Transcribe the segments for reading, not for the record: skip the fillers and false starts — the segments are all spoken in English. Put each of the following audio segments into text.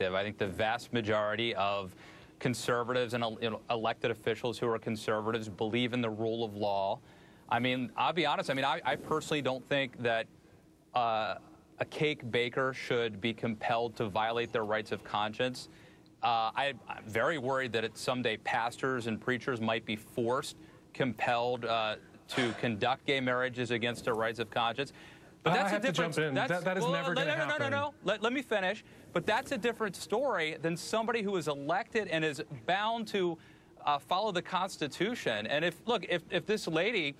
perspective. I think the vast majority of conservatives and elected officials who are conservatives believe in the rule of law. I mean, I'll be honest. I mean, I personally don't think that a cake baker should be compelled to violate their rights of conscience. I'm very worried that someday pastors and preachers might be compelled to conduct gay marriages against their rights of conscience. But that's I have a different. To jump in. That is never going to happen. No. Let me finish. But that's a different story than somebody who is elected and is bound to follow the Constitution. And if this lady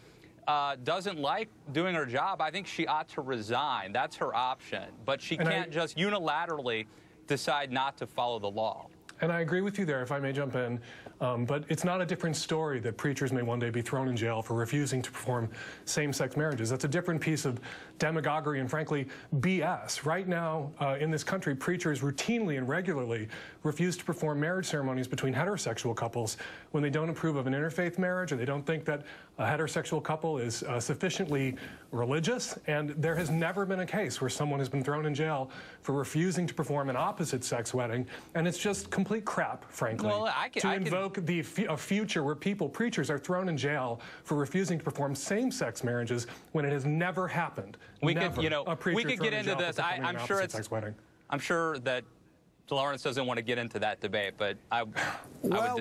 doesn't like doing her job, I think she ought to resign. That's her option. But she can't just unilaterally decide not to follow the law. And I agree with you there, if I may jump in. But it's not a different story that preachers may one day be thrown in jail for refusing to perform same-sex marriages. That's a different piece of demagoguery and, frankly, BS. Right now, in this country, preachers routinely and regularly refuse to perform marriage ceremonies between heterosexual couples when they don't approve of an interfaith marriage or they don't think that a heterosexual couple is sufficiently religious. And there has never been a case where someone has been thrown in jail for refusing to perform an opposite-sex wedding. And it's just complete crap, frankly, to invoke a future where preachers are thrown in jail for refusing to perform same-sex marriages when it has never happened. We could get into this. I'm sure that Lawrence doesn't want to get into that debate, but I would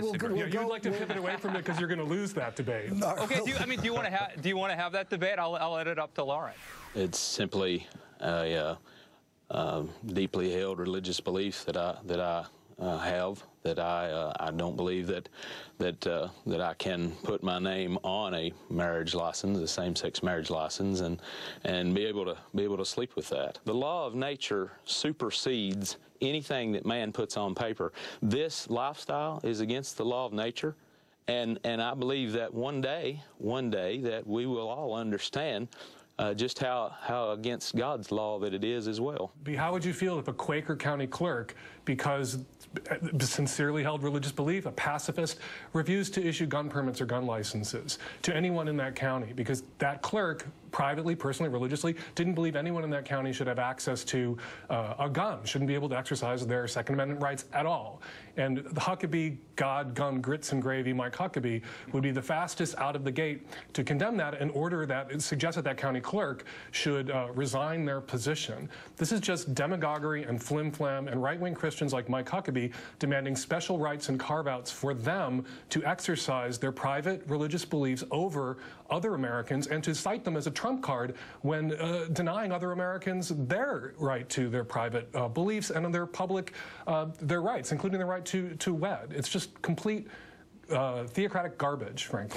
disagree. You'd like to pivot away from it because you're going to lose that debate. Okay. Do you want to have that debate? I'll let it up to Lawrence. It's simply a deeply held religious belief that I have, that I don't believe that I can put my name on a marriage license, a same-sex marriage license, and be able to sleep with that. The law of nature supersedes anything that man puts on paper. This lifestyle is against the law of nature, and I believe that one day that we will all understand just how against God's law that it is as well. How would you feel if a Quaker County clerk, because sincerely held religious belief, a pacifist, refused to issue gun permits or gun licenses to anyone in that county because that clerk, privately, personally, religiously, didn't believe anyone in that county should have access to a gun, shouldn't be able to exercise their Second Amendment rights at all? And the Huckabee, God, gun, grits, and gravy, Mike Huckabee, would be the fastest out of the gate to condemn that and order that, it suggested that county clerk should resign their position. This is just demagoguery and flim-flam, and right-wing Christians like Mike Huckabee demanding special rights and carve-outs for them to exercise their private religious beliefs over other Americans and to cite them as a trump card when denying other Americans their right to their private beliefs and their public their rights, including the right to wed. It's just complete theocratic garbage, frankly.